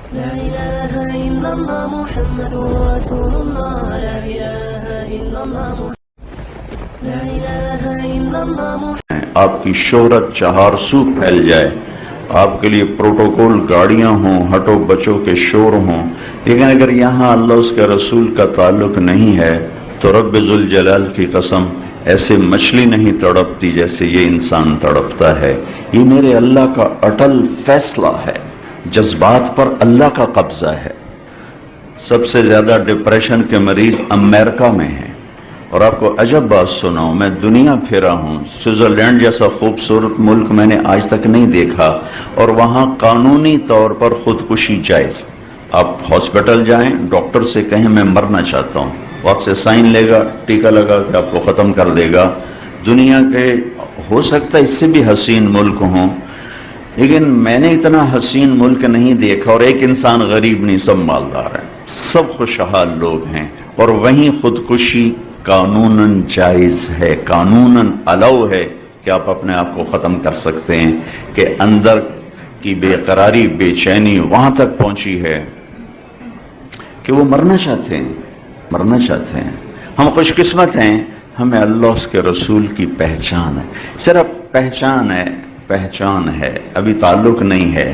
لا إله إلا الله محمد رسول الله لا إله إلا الله لا إله إلا الله آپ کی شہرت چہار سو پھیل جائے، آپ کے لیے پروٹوکول گاڑیاں ہوں، ہٹو بچوں کے شور ہوں، لیکن اگر یہاں اللہ اس کے رسول کا تعلق نہیں ہے تو رب ذوالجلال کی قسم ایسے مچھلی نہیں تڑپتی جیسے یہ انسان تڑپتا ہے۔ یہ میرے اللہ کا اٹل فیصلہ ہے، جذبات پر اللہ کا قبضہ ہے۔ سب سے زیادہ ڈپریشن کے مریض امریکہ میں ہیں، اور آپ کو عجب بات سناؤں، میں دنیا پھرا ہوں، سوئٹزرلینڈ جیسا خوبصورت ملک میں نے آج تک نہیں دیکھا، اور وہاں قانونی طور پر خودکشی جائز۔ آپ ہاسپٹل جائیں، ڈاکٹر سے کہیں میں مرنا چاہتا ہوں، وہ آپ سے سائن لے گا، ٹیکہ لگا کے آپ کو ختم کر دے گا۔ دنیا کے ہو سکتا ہے اس سے بھی حسین ملک ہوں، لیکن میں نے اتنا حسین ملک نہیں دیکھا، اور ایک انسان غریب نہیں، سب مالدار ہیں، سب خوشحال لوگ ہیں، اور وہیں خودکشی قانوناً جائز ہے، قانوناً الاؤ ہے کہ آپ اپنے آپ کو ختم کر سکتے ہیں، کہ اندر کی بے قراری، بے چینی وہاں تک پہنچی ہے کہ وہ مرنا چاہتے ہیں، مرنا چاہتے ہیں۔ ہم خوش قسمت ہیں، ہمیں اللہ اس کے رسول کی پہچان ہے، صرف پہچان ہے، پہچان ہے، ابھی تعلق نہیں ہے۔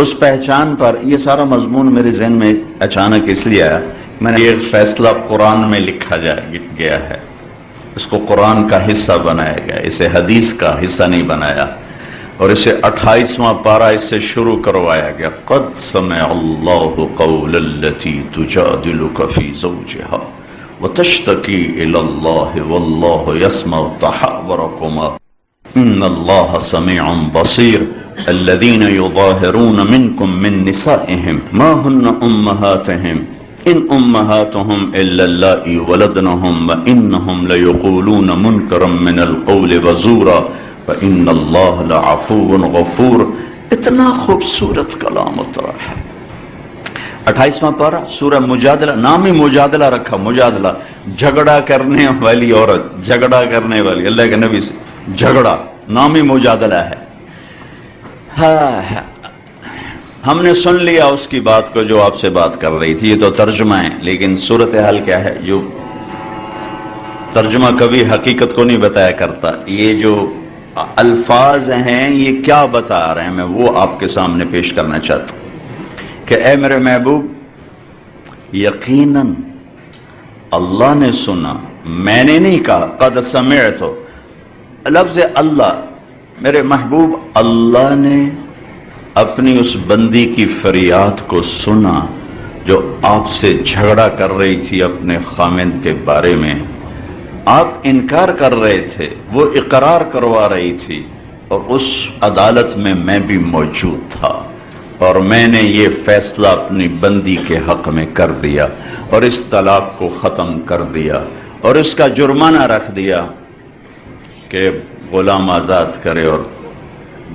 اس پہچان پر یہ سارا مضمون میرے ذہن میں اچانک اس لیے آیا، میں نے یہ فیصلہ قرآن میں لکھا گیا ہے، اس کو قرآن کا حصہ بنایا گیا، اسے حدیث کا حصہ نہیں بنایا، اور اسے 28واں پارہ اس سے شروع کروایا گیا۔ قد سمع اللہ قول التي تجادلك في زوجها وتشتكي الى الله والله يسمع تحاوركما ان الله سميع بصير الذين يظاهرون منكم من نسائهم ما هن امهاتهم ان امهاتهم الا اللائي ولدنهم وانهم ليقولون منكرا من القول وزورا وان الله لعفو غفور۔ اتنا خوبصورت کلام اترا ہے۔ 28واں پارہ سورہ مجادلہ، نام ہی مجادلہ رکھا، مجادلہ، جھگڑا کرنے والی عورت، جھگڑا کرنے والی، اللہ کے نبی سے جھگڑا، نام ہی مجادلہ ہے۔ ہم نے سن لیا اس کی بات کو جو آپ سے بات کر رہی تھی، یہ تو ترجمہ ہے، لیکن صورتحال کیا ہے؟ جو ترجمہ کبھی حقیقت کو نہیں بتایا کرتا، یہ جو الفاظ ہیں یہ کیا بتا رہے ہیں، میں وہ آپ کے سامنے پیش کرنا چاہتا ہوں کہ اے میرے محبوب، یقیناً اللہ نے سنا، میں نے نہیں کہا، قد سمعت، لفظ اللہ، میرے محبوب اللہ نے اپنی اس بندی کی فریاد کو سنا جو آپ سے جھگڑا کر رہی تھی اپنے خامند کے بارے میں۔ آپ انکار کر رہے تھے، وہ اقرار کروا رہی تھی، اور اس عدالت میں میں بھی موجود تھا، اور میں نے یہ فیصلہ اپنی بندی کے حق میں کر دیا، اور اس طلاق کو ختم کر دیا، اور اس کا جرمانہ رکھ دیا کہ غلام آزاد کرے، اور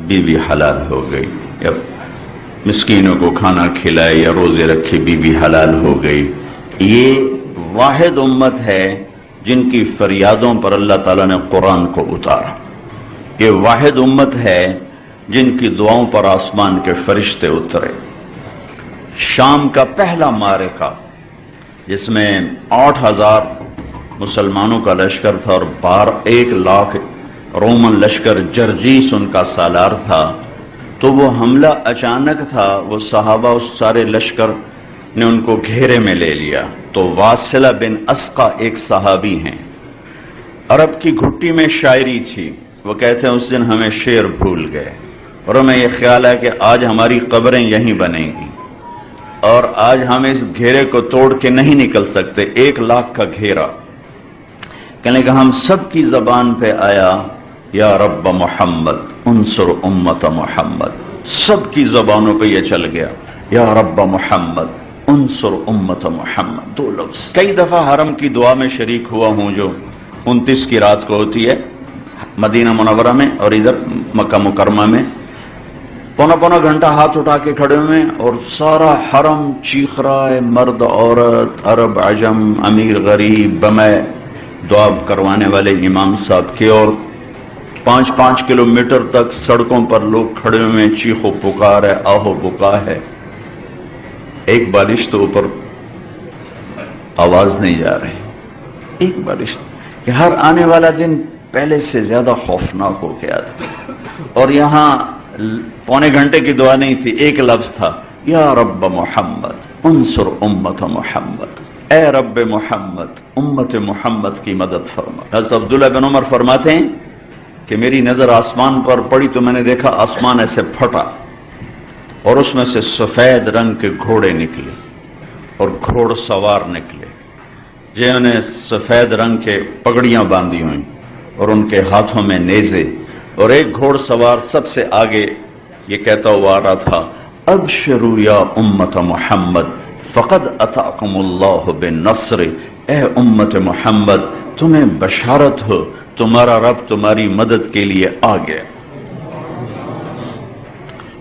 بیوی حلال ہو گئی، یا مسکینوں کو کھانا کھلائے یا روزے رکھے، بیوی حلال ہو گئی۔ یہ واحد امت ہے جن کی فریادوں پر اللہ تعالیٰ نے قرآن کو اتارا، یہ واحد امت ہے جن کی دعاؤں پر آسمان کے فرشتے اترے۔ شام کا پہلا معرکہ جس میں 8000 مسلمانوں کا لشکر تھا اور 1,00,000 رومن لشکر، جرجیس ان کا سالار تھا، تو وہ حملہ اچانک تھا، وہ صحابہ اس سارے لشکر نے ان کو گھیرے میں لے لیا۔ تو واصلہ بن اسقا ایک صحابی ہیں، عرب کی گھٹی میں شاعری تھی، وہ کہتے ہیں اس دن ہمیں شعر بھول گئے، اور ہمیں یہ خیال ہے کہ آج ہماری قبریں یہیں بنیں گی، اور آج ہم اس گھیرے کو توڑ کے نہیں نکل سکتے، 1,00,000 کا گھیرا۔ کہنے کہ ہم سب کی زبان پہ آیا یا رب محمد انصر امت محمد، سب کی زبانوں پہ یہ چل گیا یا رب محمد انصر امت محمد، 2 لفظ۔ کئی دفعہ حرم کی دعا میں شریک ہوا ہوں جو 29 کی رات کو ہوتی ہے مدینہ منورہ میں، اور ادھر مکہ مکرمہ میں، پونا گھنٹہ ہاتھ اٹھا کے کھڑے ہوئے، اور سارا حرم چیخ رہا ہے، مرد عورت، عرب عجم، امیر غریب، بمے دعا کروانے والے امام صاحب کے، اور 5 کلومیٹر تک سڑکوں پر لوگ کھڑے ہوئے، چیخو پکار ہے، آہو بکا ہے۔ ایک بارش تو اوپر آواز نہیں جا رہی، ایک بارش کہ ہر آنے والا دن پہلے سے زیادہ خوفناک ہو گیا تھا. اور یہاں پونے گھنٹے کی دعا نہیں تھی، ایک لفظ تھا، یا رب محمد انصر امت محمد، اے رب محمد امت محمد کی مدد فرما. حضرت عبداللہ بن عمر فرماتے ہیں کہ میری نظر آسمان پر پڑی تو میں نے دیکھا آسمان ایسے پھٹا اور اس میں سے سفید رنگ کے گھوڑے نکلے اور گھوڑ سوار نکلے جنہوں نے سفید رنگ کے پگڑیاں باندھی ہوئیں اور ان کے ہاتھوں میں نیزے، اور ایک گھوڑ سوار سب سے آگے یہ کہتا ہوا آ رہا تھا، ابشروا یا امت محمد فقد اتاکم اللہ بالنصر، اے امت محمد تمہیں بشارت ہو، تمہارا رب تمہاری مدد کے لیے آ گیا.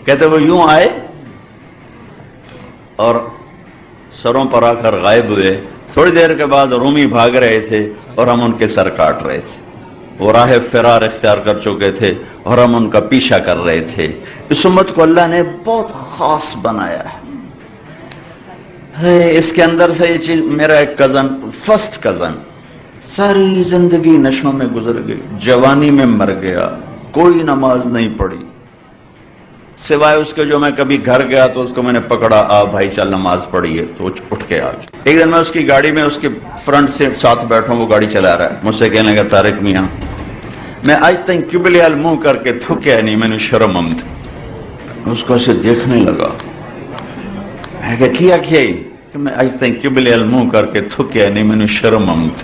کہتے وہ یوں آئے اور سروں پر آ کر غائب ہوئے. تھوڑی دیر کے بعد رومی بھاگ رہے تھے اور ہم ان کے سر کاٹ رہے تھے. وہ راہ فرار اختیار کر چکے تھے اور ہم ان کا پیچھا کر رہے تھے. اس امت کو اللہ نے بہت خاص بنایا ہے. اس کے اندر سے یہ چیز، میرا ایک کزن، فرسٹ کزن، ساری زندگی نشوں میں گزر گئی، جوانی میں مر گیا، کوئی نماز نہیں پڑھی سوائے اس کے جو میں کبھی گھر گیا تو اس کو میں نے پکڑا، آ بھائی چل نماز پڑھی ہے، تو اٹھ کے آ گیا. ایک دن میں اس کی گاڑی میں اس کے فرنٹ سے ساتھ بیٹھا ہوں، وہ گاڑی چلا رہا ہے، مجھ سے کہنے لگا طارق میاں میں آج تک کبلیال منہ کر کے تھکیا نہیں، میں نے شرم آمد. اس کو اسے دیکھنے لگا، میں کیا کہ میں آج تک کبلیال منہ کر کے تھکیا نہیں، میں نے شرم آمد.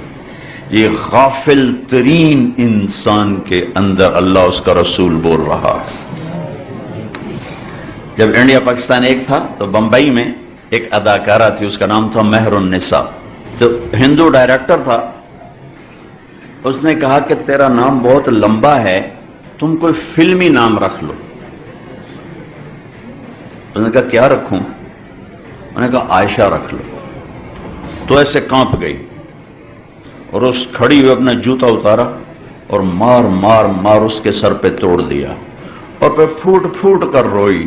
یہ غافل ترین انسان کے اندر اللہ اس کا رسول بول رہا ہے. جب انڈیا پاکستان ایک تھا تو بمبئی میں ایک اداکارہ تھی، اس کا نام تھا مہر النساء. جو ہندو ڈائریکٹر تھا اس نے کہا کہ تیرا نام بہت لمبا ہے، تم کوئی فلمی نام رکھ لو. اس نے کہا کیا رکھوں؟ میں نے کہا عائشہ رکھ لو. تو ایسے کانپ گئی اور اس کھڑی ہوئے اپنا جوتا اتارا اور مار مار مار اس کے سر پہ توڑ دیا اور پھر پھوٹ پھوٹ کر روئی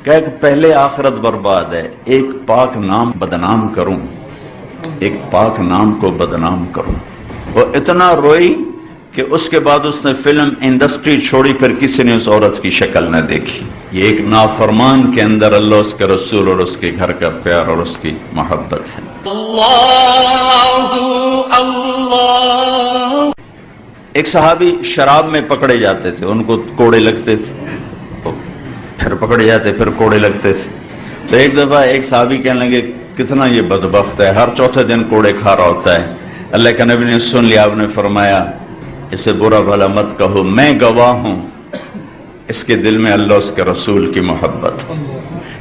کہ پہلے آخرت برباد ہے، ایک پاک نام بدنام کروں، ایک پاک نام کو بدنام کروں. وہ اتنا روئی کہ اس کے بعد اس نے فلم انڈسٹری چھوڑی، پھر کسی نے اس عورت کی شکل نہ دیکھی. یہ ایک نافرمان کے اندر اللہ، اس کے رسول اور اس کے گھر کا پیار اور اس کی محبت ہے. ایک صحابی شراب میں پکڑے جاتے تھے، ان کو کوڑے لگتے تھے، پھر پکڑے جاتے پھر کوڑے لگتے تھے. تو ایک دفعہ ایک صحابی کہنے لگے کتنا یہ بدبخت ہے، ہر چوتھے دن کوڑے کھا رہا ہوتا ہے. اللہ کے نبی نے سن لیا، آپ نے فرمایا اسے برا بھلا مت کہو، میں گواہ ہوں اس کے دل میں اللہ اس کے رسول کی محبت.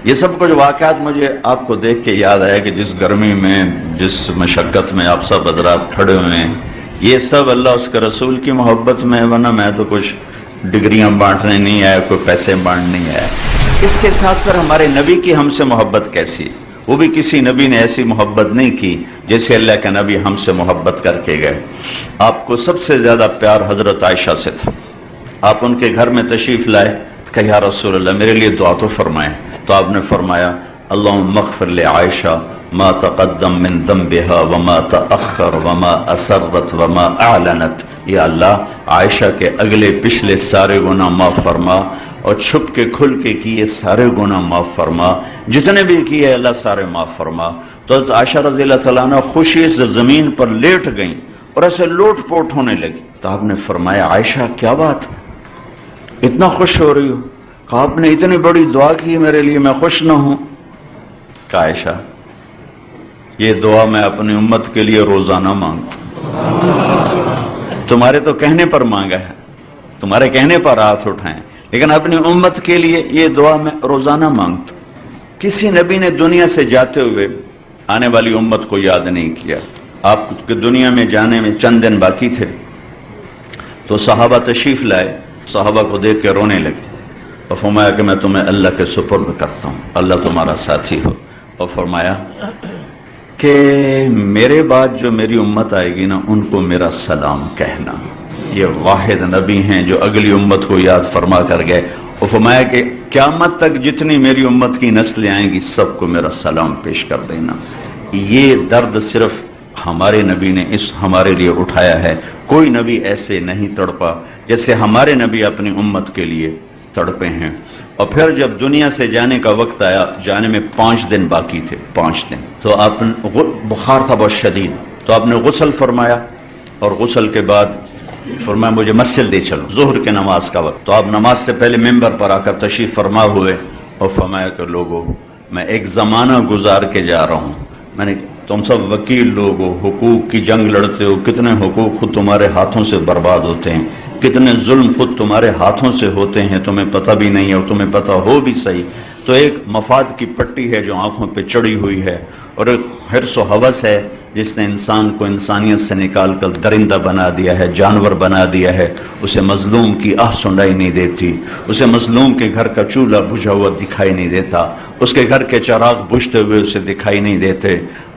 یہ سب کچھ واقعات مجھے آپ کو دیکھ کے یاد آیا کہ جس گرمی میں، جس مشقت میں آپ سب حضرات کھڑے ہوئے ہیں، یہ سب اللہ اس کے رسول کی محبت میں ہے. ورنہ میں تو کچھ ڈگریاں بانٹنے نہیں آیا، کوئی پیسے بانٹ نہیں آیا. اس کے ساتھ پھر ہمارے نبی کی ہم سے محبت کیسی؟ وہ بھی کسی نبی نے ایسی محبت نہیں کی جیسے اللہ کے نبی ہم سے محبت کر کے گئے. آپ کو سب سے زیادہ پیار حضرت عائشہ سے تھا. آپ ان کے گھر میں تشریف لائے کہ یا رسول اللہ میرے لیے دعا تو فرمائیں. تو آپ نے فرمایا اللہم اغفر لعائشہ ما تقدم من ذنبها وما تأخر وما اسرت وما اعلنت. یا اللہ عائشہ کے اگلے پچھلے سارے گناہ معاف فرما اور چھپ کے کھل کے کیے سارے گناہ معاف فرما، جتنے بھی کیے اللہ سارے معاف فرما. تو حضرت عائشہ رضی اللہ تعالیٰ عنہ خوشی سے زمین پر لیٹ گئیں اور ایسے لوٹ پوٹ ہونے لگی. تو آپ نے فرمایا عائشہ کیا بات، اتنا خوش ہو رہی ہو؟ کہا آپ نے اتنی بڑی دعا کی میرے لیے، میں خوش نہ ہوں؟ کہا عائشہ یہ دعا میں اپنی امت کے لیے روزانہ مانگتا ہوں. تمہارے تو کہنے پر مانگا ہے، تمہارے کہنے پر ہاتھ اٹھائیں، لیکن اپنی امت کے لیے یہ دعا میں روزانہ مانگتا. کسی نبی نے دنیا سے جاتے ہوئے آنے والی امت کو یاد نہیں کیا. آپ کے دنیا میں جانے میں چند دن باقی تھے تو صحابہ تشریف لائے، صحابہ کو دیکھ کے رونے لگے اور فرمایا کہ میں تمہیں اللہ کے سپرد کرتا ہوں، اللہ تمہارا ساتھی ہو. اور فرمایا کہ میرے بعد جو میری امت آئے گی نا ان کو میرا سلام کہنا. یہ واحد نبی ہیں جو اگلی امت کو یاد فرما کر گئے اور فرمایا کہ قیامت تک جتنی میری امت کی نسلیں آئیں گی سب کو میرا سلام پیش کر دینا۔ یہ درد صرف ہمارے نبی نے ہمارے لیے اٹھایا ہے، کوئی نبی ایسے نہیں تڑپا جیسے ہمارے نبی اپنی امت کے لیے تڑپے ہیں۔ اور پھر جب دنیا سے جانے کا وقت آیا، جانے میں 5 دن باقی تھے، 5 دن، تو آپ بخار تھا بہت شدید، تو آپ نے غسل فرمایا، اور غسل کے بعد فرمایا مجھے مسجد لے چلو، ظہر کے نماز کا وقت، تو آپ نماز سے پہلے ممبر پر آ کر تشریف فرما ہوئے اور فرمایا کہ لوگوں میں ایک زمانہ گزار کے جا رہا ہوں، میں نے تم سب وکیل لوگ ہو، حقوق کی جنگ لڑتے ہو، کتنے حقوق خود تمہارے ہاتھوں سے برباد ہوتے ہیں، کتنے ظلم خود تمہارے ہاتھوں سے ہوتے ہیں، تمہیں پتہ بھی نہیں ہے اور تمہیں پتہ ہو بھی صحیح، تو ایک مفاد کی پٹی ہے جو آنکھوں پہ چڑھی ہوئی ہے، اور ایک حرص و ہوس ہے جس نے انسان کو انسانیت سے نکال کر درندہ بنا دیا ہے، جانور بنا دیا ہے، اسے مظلوم کی آہ سنائی نہیں دیتی، اسے مظلوم کے گھر کا چولہا بجھا ہوا دکھائی نہیں دیتا، اس کے گھر کے چراغ بجھتے ہوئے اسے دکھائی نہیں دیتے۔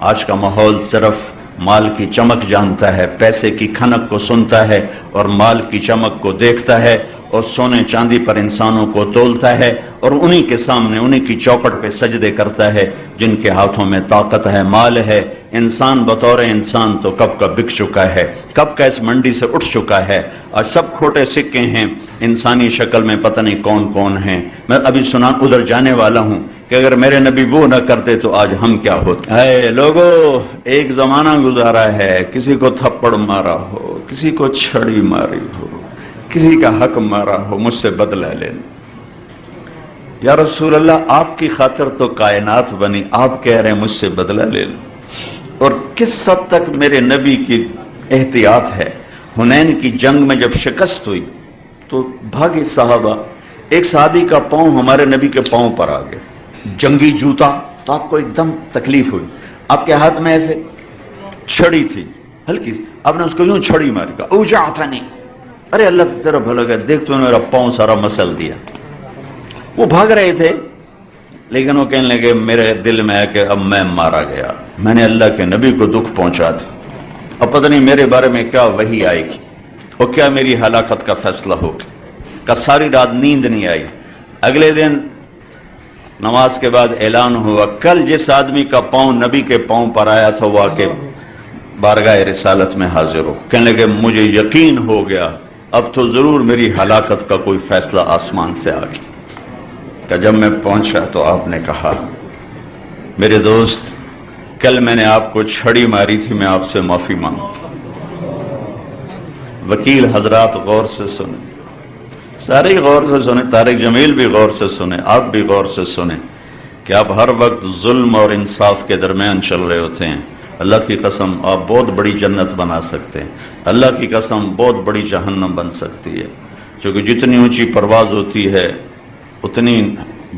آج کا ماحول صرف مال کی چمک جانتا ہے، پیسے کی کھنک کو سنتا ہے اور مال کی چمک کو دیکھتا ہے، اور سونے چاندی پر انسانوں کو تولتا ہے، اور انہی کے سامنے انہی کی چوکٹ پہ سجدے کرتا ہے جن کے ہاتھوں میں طاقت ہے، مال ہے۔ انسان بطور انسان تو کب کا بک چکا ہے، کب کا اس منڈی سے اٹھ چکا ہے، اور سب کھوٹے سکے ہیں، انسانی شکل میں پتہ نہیں کون کون ہیں۔ میں ابھی سنا ادھر جانے والا ہوں کہ اگر میرے نبی وہ نہ کرتے تو آج ہم کیا ہوتے۔ اے لوگو، ایک زمانہ گزارا ہے، کسی کو تھپڑ مارا ہو، کسی کو چھڑی ماری ہو، کسی کا حق مارا ہو، مجھ سے بدلہ لینا۔ یا رسول اللہ، آپ کی خاطر تو کائنات بنی، آپ کہہ رہے ہیں مجھ سے بدلہ لے لو۔ اور کس حد تک میرے نبی کی احتیاط ہے۔ حنین کی جنگ میں جب شکست ہوئی تو بھاگے صحابہ، ایک صحابی کا پاؤں ہمارے نبی کے پاؤں پر آ گیا، جنگی جوتا، تو آپ کو ایک دم تکلیف ہوئی، آپ کے ہاتھ میں ایسے چھڑی تھی ہلکی سی، آپ نے اس کو یوں چھڑی ماری، کہا اوجعتنی نہیں، ارے اللہ کی طرف بھلا گیا، دیکھ تو نے میرا پاؤں سارا مسل دیا۔ وہ بھاگ رہے تھے لیکن وہ کہنے لگے میرے دل میں ہے کہ اب میں مارا گیا، میں نے اللہ کے نبی کو دکھ پہنچا دیا، اب پتہ نہیں میرے بارے میں کیا وحی آئے گی اور کیا میری ہلاکت کا فیصلہ ہوگا۔ کہ ساری رات نیند نہیں آئی۔ اگلے دن نماز کے بعد اعلان ہوا، کل جس آدمی کا پاؤں نبی کے پاؤں پر آیا تھا وہ آ کے بارگاہ رسالت میں حاضر ہو۔ کہنے لگے مجھے یقین ہو گیا اب تو ضرور میری ہلاکت کا کوئی فیصلہ آسمان سے آ گیا۔ کہ جب میں پہنچا تو آپ نے کہا میرے دوست، کل میں نے آپ کو چھڑی ماری تھی، میں آپ سے معافی مانگتا ہوں۔ وکیل حضرات غور سے سنیں، سارے غور سے سنیں، طارق جمیل بھی غور سے سنیں، آپ بھی غور سے سنیں کہ آپ ہر وقت ظلم اور انصاف کے درمیان چل رہے ہوتے ہیں۔ اللہ کی قسم آپ بہت بڑی جنت بنا سکتے ہیں، اللہ کی قسم بہت بڑی جہنم بن سکتی ہے، کیونکہ جتنی اونچی پرواز ہوتی ہے اتنی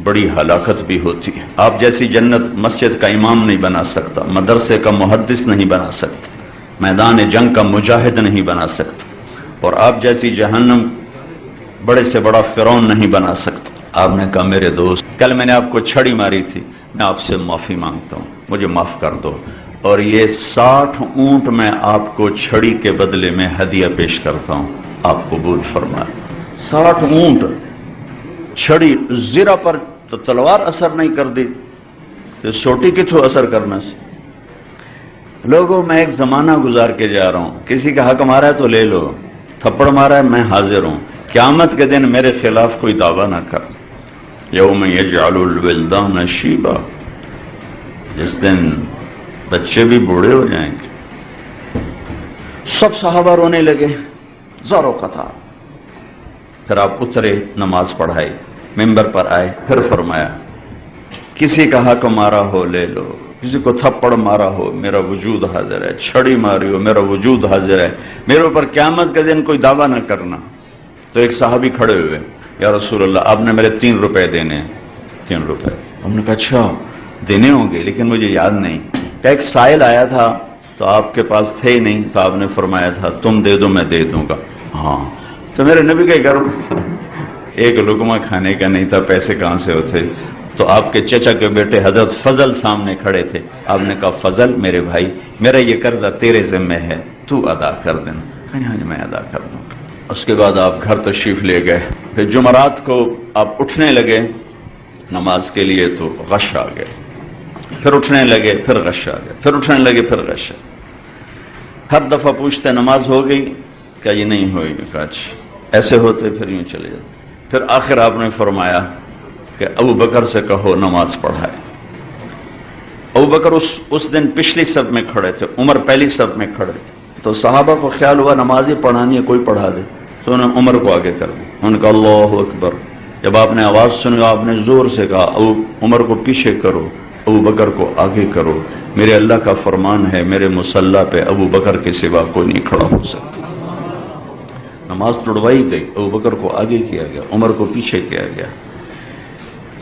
بڑی ہلاکت بھی ہوتی ہے۔ آپ جیسی جنت مسجد کا امام نہیں بنا سکتا، مدرسے کا محدث نہیں بنا سکتا، میدان جنگ کا مجاہد نہیں بنا سکتا، اور آپ جیسی جہنم بڑے سے بڑا فرعون نہیں بنا سکتا۔ آپ نے کہا میرے دوست، کل میں نے آپ کو چھڑی ماری تھی، میں آپ سے معافی مانگتا ہوں، مجھے معاف کر دو، اور یہ 60 اونٹ میں آپ کو چھڑی کے بدلے میں ہدیہ پیش کرتا ہوں، آپ قبول فرمائیں۔ 60 اونٹ چھڑی، زرہ پر تو تلوار اثر نہیں کر دی، تو سوٹی کی تو اثر کرنا سے۔ لوگوں، میں ایک زمانہ گزار کے جا رہا ہوں، کسی کا حق مارا ہے تو لے لو، تھپڑ مارا ہے میں حاضر ہوں، قیامت کے دن میرے خلاف کوئی دعویٰ نہ کر۔ یوم یجعل الولدان شیبا، جس دن بچے بھی بوڑھے ہو جائیں گے۔ سب صحابہ رونے لگے زاروں قطار۔ پھر آپ اترے، نماز پڑھائی، ممبر پر آئے، پھر فرمایا کسی کا حق مارا ہو لے لو، کسی کو تھپڑ مارا ہو میرا وجود حاضر ہے، چھڑی ماری ہو میرا وجود حاضر ہے، میرے اوپر قیامت کے دن کوئی دعویٰ نہ کرنا۔ تو ایک صحابی کھڑے ہوئے، یا رسول اللہ آپ نے میرے 3 روپے دینے ہیں۔ 3 روپے؟ ہم نے کہا اچھا دینے ہوں گے لیکن مجھے یاد نہیں۔ کہ ایک سائل آیا تھا تو آپ کے پاس تھے ہی نہیں، تو آپ نے فرمایا تھا تم دے دو میں دے دوں گا۔ ہاں، تو میرے نبی کے گھر ایک لقمہ کھانے کا نہیں تھا، پیسے کہاں سے ہوتے؟ تو آپ کے چچا کے بیٹے حضرت فضل سامنے کھڑے تھے۔ آپ نے کہا فضل میرے بھائی، میرا یہ قرضہ تیرے ذمہ ہے، تو ادا کر دینا۔ ہاں جی میں ادا کر دوں گا۔ اس کے بعد آپ گھر تشریف لے گئے. پھر جمعرات کو آپ اٹھنے لگے نماز کے لیے تو غش آ گئے. پھر اٹھنے لگے پھر غش آ گئے. پھر اٹھنے لگے پھر غش. ہر دفعہ پوچھتے نماز ہو گئی؟ کہ یہ نہیں ہوئی. کہا اچھا. ایسے ہوتے پھر یوں چلے جاتے. پھر آخر آپ نے فرمایا کہ ابو بکر سے کہو نماز پڑھائے. ابو بکر اس دن پچھلی صف میں کھڑے تھے، عمر پہلی صف میں کھڑے. تو صحابہ کو خیال ہوا نماز ہی پڑھانی ہے، کوئی پڑھا دے. تو انہوں نے عمر کو آگے کر دیا. انہوں نے کہا اللہ اکبر. جب آپ نے آواز سنی آپ نے زور سے کہا عمر کو پیچھے کرو، ابو بکر کو آگے کرو. میرے اللہ کا فرمان ہے میرے مصلی پہ ابو بکر کے سوا کوئی نہیں کھڑا ہو سکتا. نماز توڑوائی گئی، ابو بکر کو آگے کیا گیا، عمر کو پیچھے کیا گیا.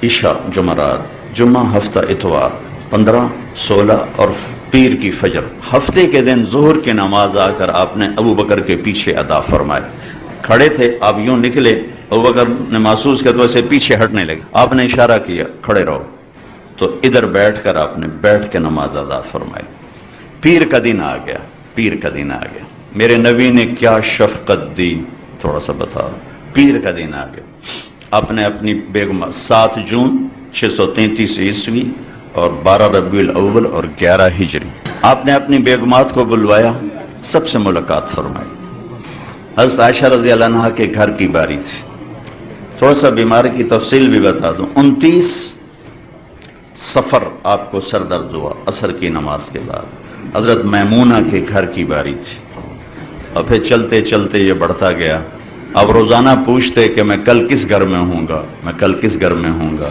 عشاء جمعرات، جمعہ ہفتہ اتوار، 15، 16 اور پیر کی فجر. ہفتے کے دن ظہر کی نماز آ کر آپ نے ابو بکر کے پیچھے ادا فرمائے. کھڑے تھے آپ یوں نکلے، ابو بکر نے محسوس کیا تو اسے پیچھے ہٹنے لگے. آپ نے اشارہ کیا کھڑے رہو، تو ادھر بیٹھ کر آپ نے بیٹھ کے نماز ادا فرمائی. پیر کا دن آ گیا. پیر کا دن آ گیا. میرے نبی نے کیا شفقت دی تھوڑا سا بتا. پیر کا دن آ گیا. آپ نے اپنی بیگم 7 جون 633 عیسوی اور 12 ربیع الاول اور 11 ہجری آپ نے اپنی بیگمات کو بلوایا، سب سے ملاقات فرمائی. حضرت عائشہ رضی اللہ عنہا کے گھر کی باری تھی. تھوڑا سا بیماری کی تفصیل بھی بتا دوں. 29 سفر آپ کو سر درد ہوا عصر کی نماز کے بعد. حضرت میمونہ کے گھر کی باری تھی. اور پھر چلتے چلتے یہ بڑھتا گیا. اب روزانہ پوچھتے کہ میں کل کس گھر میں ہوں گا، میں کل کس گھر میں ہوں گا.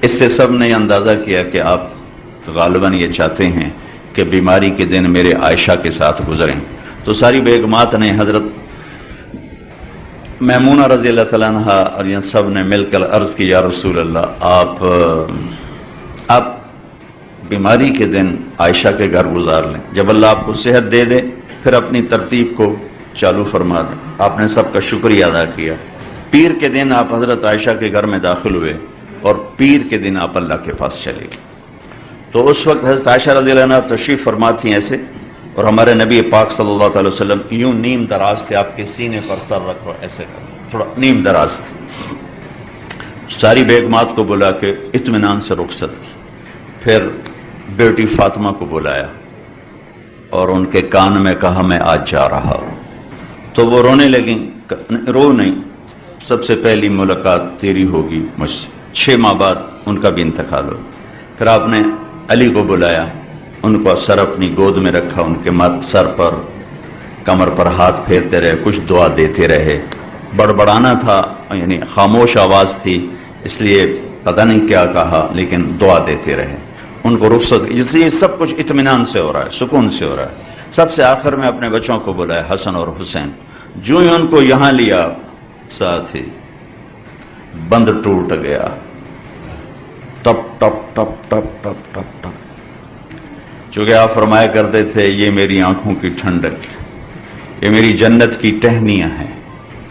اس سے سب نے یہ اندازہ کیا کہ آپ غالباً یہ چاہتے ہیں کہ بیماری کے دن میرے عائشہ کے ساتھ گزریں. تو ساری بیگمات نے حضرت میمونہ رضی اللہ تعالیٰ عنہ اور یہ سب نے مل کر عرض کی یا رسول اللہ آپ بیماری کے دن عائشہ کے گھر گزار لیں، جب اللہ آپ کو صحت دے دے پھر اپنی ترتیب کو چالو فرما دیں. آپ نے سب کا شکریہ ادا کیا. پیر کے دن آپ حضرت عائشہ کے گھر میں داخل ہوئے اور پیر کے دن آپ اللہ کے پاس چلے گئے. تو اس وقت حضرت عائشہ رضی اللہ عنہ تشریف فرما تھیں ایسے، اور ہمارے نبی پاک صلی اللہ علیہ وسلم یوں نیم دراز تھے. آپ کے سینے پر سر رکھو ایسے تھوڑا نیم دراز تھے. ساری بیگمات کو بلا کے اطمینان سے رخصت کی. پھر بیٹی فاطمہ کو بلایا اور ان کے کان میں کہا میں آج جا رہا ہوں. تو وہ رونے لگیں. رو نہیں، سب سے پہلی ملاقات تیری ہوگی مجھ سے. 6 ماہ بعد ان کا بھی انتقال ہو. پھر آپ نے علی کو بلایا، ان کو سر اپنی گود میں رکھا، ان کے سر پر کمر پر ہاتھ پھیرتے رہے، کچھ دعا دیتے رہے. بڑبڑانا تھا، یعنی خاموش آواز تھی، اس لیے پتہ نہیں کیا کہا، لیکن دعا دیتے رہے. ان کو رخصت، اس لیے سب کچھ اطمینان سے ہو رہا ہے، سکون سے ہو رہا ہے. سب سے آخر میں اپنے بچوں کو بلایا، حسن اور حسین. جو ہی ان کو یہاں لیا ساتھ ہی بند ٹوٹ گیا. ٹپ ٹپ ٹپ ٹپ ٹپ ٹپ ٹپ. چونکہ آپ فرمایا کرتے تھے یہ میری آنکھوں کی ٹھنڈک، یہ میری جنت کی ٹہنیاں ہیں،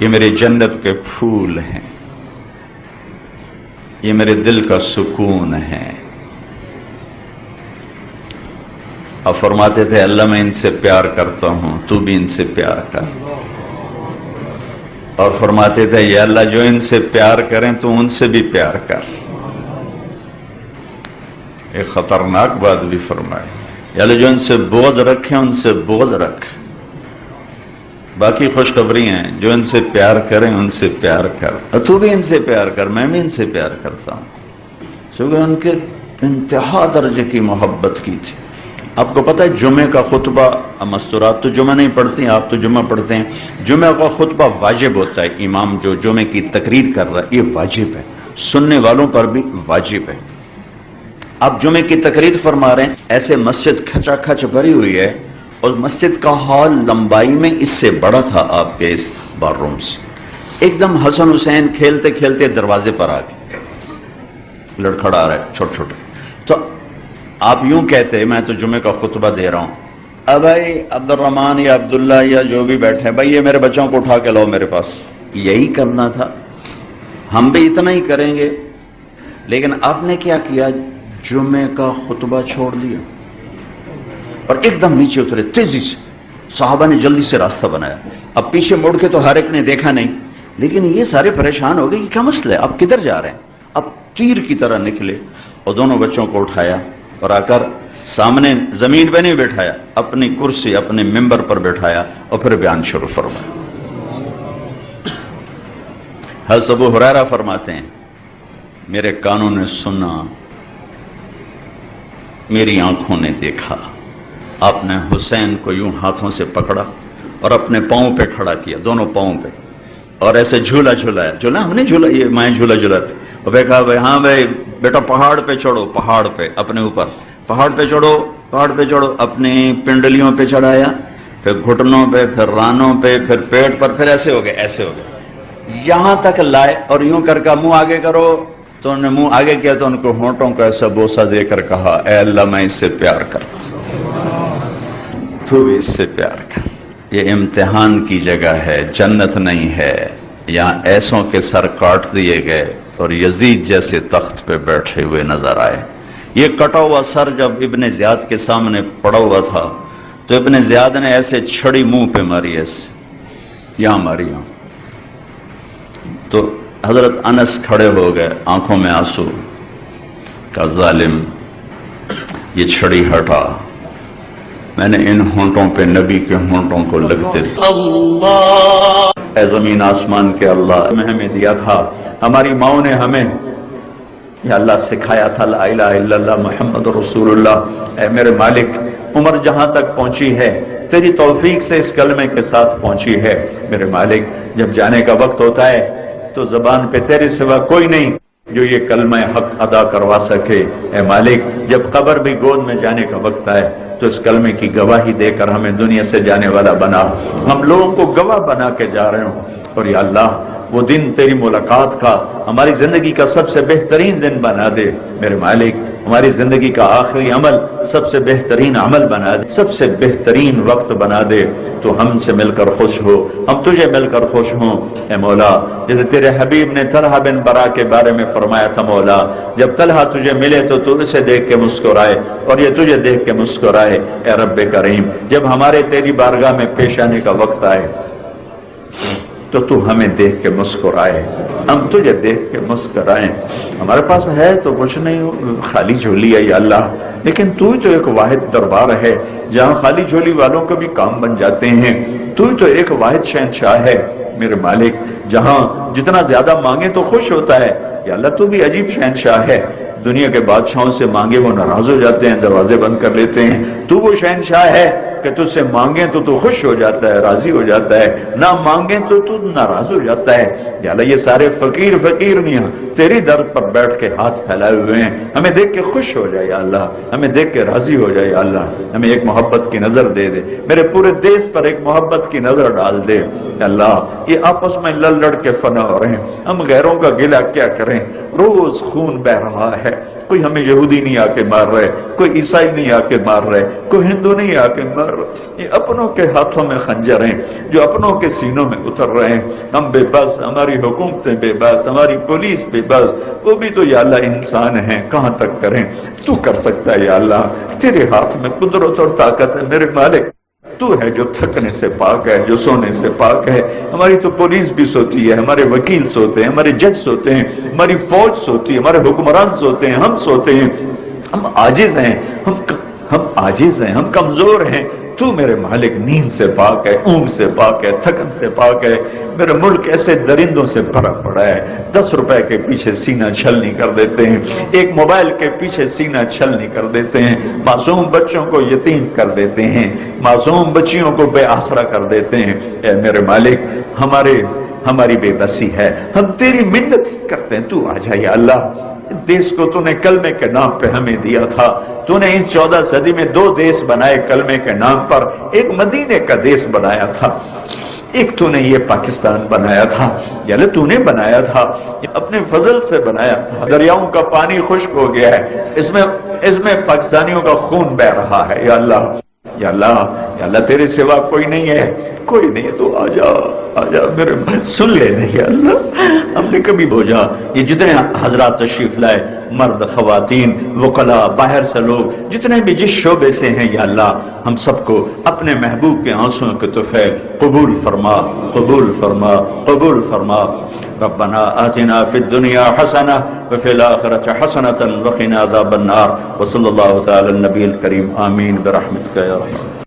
یہ میرے جنت کے پھول ہیں، یہ میرے دل کا سکون ہے. آپ فرماتے تھے اللہ میں ان سے پیار کرتا ہوں، تو بھی ان سے پیار کر. اور فرماتے تھے یا اللہ جو ان سے پیار کریں تو ان سے بھی پیار کر. ایک خطرناک بات بھی فرمائے، یا اللہ جو ان سے بغض رکھیں ان سے بغض رکھ. باقی خوشخبری ہیں، جو ان سے پیار کریں ان سے پیار کر، اور تو بھی ان سے پیار کر، میں بھی ان سے پیار کرتا ہوں. کیونکہ ان کے انتہا درجے کی محبت کی تھی. آپ کو پتہ ہے جمعے کا خطبہ، مستورات تو جمعہ نہیں پڑھتی ہیں، آپ تو جمعہ پڑھتے ہیں. جمعہ کا خطبہ واجب ہوتا ہے. امام جو جمعے کی تقریر کر رہا ہے یہ واجب ہے، سننے والوں پر بھی واجب ہے. آپ جمعے کی تقریر فرما رہے ہیں، ایسے مسجد کھچا کھچ بھری ہوئی ہے اور مسجد کا ہال لمبائی میں اس سے بڑا تھا آپ کے اس بار روم سے. ایک دم حسن حسین کھیلتے کھیلتے دروازے پر آ گئے، لڑکھڑا رہے چھوٹے چھوٹے. تو آپ یوں کہتے میں تو جمعے کا خطبہ دے رہا ہوں، اب بھائی عبد الرحمان یا عبداللہ یا جو بھی بیٹھے بھائی یہ میرے بچوں کو اٹھا کے لاؤ میرے پاس. یہی کرنا تھا، ہم بھی اتنا ہی کریں گے. لیکن آپ نے کیا کیا، جمعے کا خطبہ چھوڑ دیا اور ایک دم نیچے اترے تیزی سے. صحابہ نے جلدی سے راستہ بنایا. اب پیچھے مڑ کے تو ہر ایک نے دیکھا نہیں، لیکن یہ سارے پریشان ہو گئے کہ کیا مسئلہ ہے، اب کدھر جا رہے ہیں؟ اب تیر کی طرح نکلے اور دونوں بچوں کو اٹھایا اور آ کر سامنے زمین پہ نہیں بٹھایا، اپنی کرسی اپنے ممبر پر بٹھایا اور پھر بیان شروع فرمایا۔ حضرت ابو ہریرہ فرماتے ہیں میرے کانوں نے سنا، میری آنکھوں نے دیکھا، آپ نے حسین کو یوں ہاتھوں سے پکڑا اور اپنے پاؤں پہ کھڑا کیا، دونوں پاؤں پہ، اور ایسے جھولا جھولایا، جھولا ہم نے جھولا، یہ میں جھولا جھولاتے، اور کہا بھائی ہاں بھائی بیٹا پہاڑ پہ چڑھو، پہاڑ پہ اپنے اوپر، پہاڑ پہ چڑھو، پہاڑ پہ چڑھو، اپنی پنڈلیوں پہ چڑھایا، پھر گھٹنوں پہ، پھر رانوں پہ، پھر پیٹ پر، پھر ایسے ہو گئے، ایسے ہو گئے، یہاں تک لائے اور یوں کر کے منہ آگے کرو، تو انہوں نے منہ آگے کیا تو ان کو ہونٹوں کو ایسا بوسہ دے کر کہا اے اللہ میں اس سے پیار کرتا ہوں، تو بھی اس سے پیار کر۔ یہ امتحان کی جگہ ہے، جنت نہیں ہے، یہاں ایسوں کے سر کاٹ دیے گئے اور یزید جیسے تخت پہ بیٹھے ہوئے نظر آئے۔ یہ کٹا ہوا سر جب ابن زیاد کے سامنے پڑا ہوا تھا تو ابن زیاد نے ایسے چھڑی منہ پہ ماری، ایسے یہاں ماری، یہاں، تو حضرت انس کھڑے ہو گئے، آنکھوں میں آنسو، کہ ظالم یہ چھڑی ہٹا، میں نے ان ہونٹوں پہ نبی کے ہونٹوں کو لگتے اے زمین آسمان کے اللہ نے ہمیں دیا تھا، ہماری ماؤں نے ہمیں یا اللہ سکھایا تھا لا الہ الا اللہ محمد رسول اللہ۔ اے میرے مالک، عمر جہاں تک پہنچی ہے تیری توفیق سے اس کلمے کے ساتھ پہنچی ہے، میرے مالک جب جانے کا وقت ہوتا ہے تو زبان پہ تیرے سوا کوئی نہیں جو یہ کلمہ حق ادا کروا سکے، اے مالک جب قبر بھی گود میں جانے کا وقت آئے تو اس کلمے کی گواہی دے کر ہمیں دنیا سے جانے والا بنا، ہم لوگوں کو گواہ بنا کے جا رہے ہوں، اور یا اللہ وہ دن تیری ملاقات کا ہماری زندگی کا سب سے بہترین دن بنا دے، میرے مالک ہماری زندگی کا آخری عمل سب سے بہترین عمل بنا دے، سب سے بہترین وقت بنا دے، تو ہم سے مل کر خوش ہو، ہم تجھے مل کر خوش ہوں، اے مولا جیسے تیرے حبیب نے طلحہ بن برا کے بارے میں فرمایا تھا، مولا جب طلحہ تجھے ملے تو اسے دیکھ کے مسکرائے اور یہ تجھے دیکھ کے مسکرائے، اے رب کریم جب ہمارے تیری بارگاہ میں پیش آنے کا وقت آئے تو تو ہمیں دیکھ کے مسکرائے، ہم تجھے دیکھ کے مسکرائیں، ہمارے پاس ہے تو کچھ نہیں، خالی جھولی ہے یا اللہ، لیکن تو ہی تو ایک واحد دربار ہے جہاں خالی جھولی والوں کو بھی کام بن جاتے ہیں، تو ہی تو ایک واحد شہنشاہ ہے میرے مالک، جہاں جتنا زیادہ مانگے تو خوش ہوتا ہے، یا اللہ تو بھی عجیب شہنشاہ ہے، دنیا کے بادشاہوں سے مانگے وہ ناراض ہو جاتے ہیں، دروازے بند کر لیتے ہیں، تو وہ شہنشاہ ہے کہ تجھ سے مانگیں تو خوش ہو جاتا ہے، راضی ہو جاتا ہے، نہ مانگیں تو ناراض ہو جاتا ہے، یا اللہ یہ سارے فقیر نہیں تیری در پر بیٹھ کے ہاتھ پھیلائے ہوئے ہیں، ہمیں دیکھ کے خوش ہو جائے یا اللہ، ہمیں دیکھ کے راضی ہو جائے یا اللہ، ہمیں ایک محبت کی نظر دے دے، میرے پورے دیش پر ایک محبت کی نظر ڈال دے یا اللہ، یہ آپس میں لڑ لڑ کے فنا ہو رہے ہیں، ہم غیروں کا گلہ کیا کریں، روز خون بہ رہا ہے، کوئی ہمیں یہودی نہیں آ کے مار رہے، کوئی عیسائی نہیں آ کے مار رہے، کوئی ہندو نہیں آ کے مار رہے، یہ اپنوں کے ہاتھوں میں خنجر ہیں جو اپنوں کے سینوں میں اتر رہے ہیں، ہم بے بس، ہماری حکومتیں بے بس، ہماری پولیس بے بس، وہ بھی تو یا اللہ انسان ہیں، کہاں تک کریں، تو کر سکتا ہے یا اللہ، تیرے ہاتھ میں قدرت اور طاقت ہے میرے مالک، تو ہے جو تھکنے سے پاک ہے، جو سونے سے پاک ہے، ہماری تو پولیس بھی سوتی ہے، ہمارے وکیل سوتے ہیں، ہمارے جج سوتے ہیں، ہماری فوج سوتی ہے، ہمارے حکمران سوتے ہیں، ہم سوتے ہیں، ہم عاجز ہیں، ہم عاجز ہیں، ہم کمزور ہیں، تو میرے مالک نیند سے پاک ہے، اونگ سے پاک ہے، تھکن سے پاک ہے، میرا ملک ایسے درندوں سے بھرا پڑا ہے، 10 روپے کے پیچھے سینہ چھلنی کر دیتے ہیں، ایک موبائل کے پیچھے سینہ چھلنی کر دیتے ہیں، معصوم بچوں کو یتیم کر دیتے ہیں، معصوم بچیوں کو بے آسرا کر دیتے ہیں، اے میرے مالک ہماری بے بسی ہے، ہم تیری منت کرتے ہیں، تو آ جا یا اللہ، دیس کو تو نے کلمے کے نام پہ ہمیں دیا تھا، تو نے اس 14 صدی میں 2 دیس بنائے کلمے کے نام پر، ایک مدینے کا دیس بنایا تھا، ایک تو نے یہ پاکستان بنایا تھا، یا اللہ تو نے بنایا تھا، اپنے فضل سے بنایا تھا، دریاؤں کا پانی خشک ہو گیا ہے، اس میں پاکستانیوں کا خون بہ رہا ہے، یا اللہ تیرے سوا کوئی نہیں ہے، کوئی نہیں، تو آ جا آجا میرے سن لینا یا اللہ، ہم نے کبھی بوجھا یہ جتنے حضرات تشریف لائے، مرد، خواتین، وکلاء، باہر سے لوگ، جتنے بھی جس شعبے سے ہیں یا اللہ، ہم سب کو اپنے محبوب کے آنسوؤں کے تحفے قبول فرما، قبول فرما، قبول فرما۔ ربنا آتنا فی الدنیا حسنہ وفی الآخرۃ حسنۃ وقنا عذاب النار، وصلی اللہ تعالی النبی الکریم، آمین برحمتک یا رحمت۔